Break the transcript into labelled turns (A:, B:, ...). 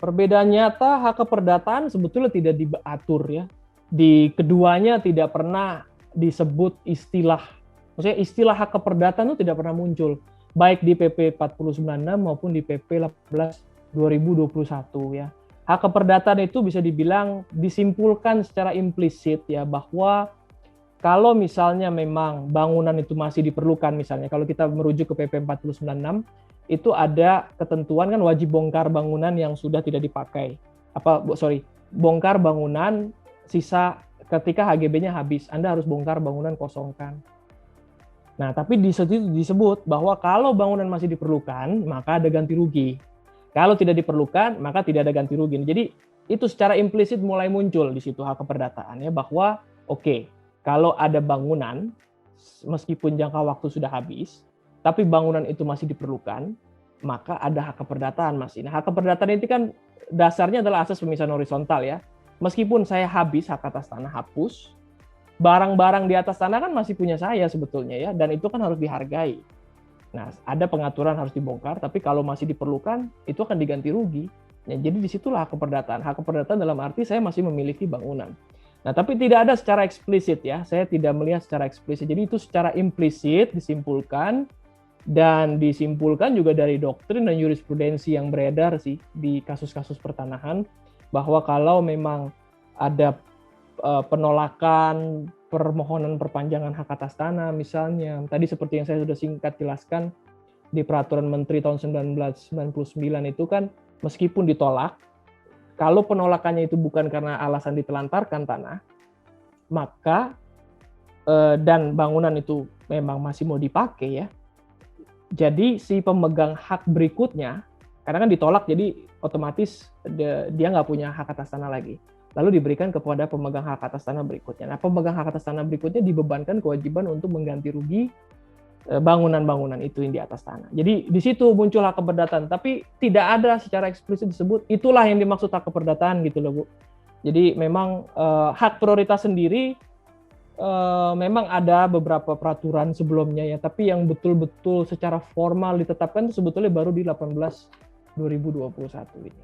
A: Perbedaan nyata hak keperdataan sebetulnya tidak diatur ya. Di keduanya tidak pernah disebut istilah. Maksudnya istilah hak keperdataan itu tidak pernah muncul. Baik di PP 4096 maupun di PP 18 2021 ya. Hak keperdataan itu bisa dibilang disimpulkan secara implisit ya bahwa kalau misalnya memang bangunan itu masih diperlukan, misalnya kalau kita merujuk ke PP 4096 itu ada ketentuan kan wajib bongkar bangunan yang sudah tidak dipakai. Bongkar bangunan sisa ketika HGB-nya habis. Anda harus bongkar bangunan kosongkan. Nah, tapi di situ disebut bahwa kalau bangunan masih diperlukan, maka ada ganti rugi. Kalau tidak diperlukan, maka tidak ada ganti rugi. Jadi itu secara implisit mulai muncul di situ hak keperdataan ya bahwa oke, kalau ada bangunan meskipun jangka waktu sudah habis, tapi bangunan itu masih diperlukan, maka ada hak keperdataan masih. Nah, hak keperdataan itu kan dasarnya adalah asas pemisahan horizontal ya. Meskipun saya habis hak atas tanah hapus, barang-barang di atas tanah kan masih punya saya sebetulnya ya, dan itu kan harus dihargai. Nah, ada pengaturan harus dibongkar, tapi kalau masih diperlukan, itu akan diganti rugi. Ya, jadi disitulah hak keperdataan. Hak keperdataan dalam arti saya masih memiliki bangunan. Nah, tapi tidak ada secara eksplisit ya, saya tidak melihat secara eksplisit. Jadi itu secara implisit disimpulkan, dan disimpulkan juga dari doktrin dan jurisprudensi yang beredar sih di kasus-kasus pertanahan, bahwa kalau memang ada penolakan permohonan perpanjangan hak atas tanah misalnya, tadi seperti yang saya sudah singkat jelaskan di Peraturan Menteri tahun 1999 itu kan meskipun ditolak, kalau penolakannya itu bukan karena alasan ditelantarkan tanah, maka dan bangunan itu memang masih mau dipakai ya, jadi si pemegang hak berikutnya, karena kan ditolak jadi otomatis dia nggak punya hak atas tanah lagi. Lalu diberikan kepada pemegang hak atas tanah berikutnya. Nah, pemegang hak atas tanah berikutnya dibebankan kewajiban untuk mengganti rugi bangunan-bangunan itu yang di atas tanah. Jadi di situ muncul hak keperdataan, tapi tidak ada secara eksplisit disebut itulah yang dimaksud hak keperdataan gitu loh Bu. Jadi memang hak prioritas sendiri memang ada beberapa peraturan sebelumnya ya, tapi yang betul-betul secara formal ditetapkan itu sebetulnya baru di 18 2021 ini.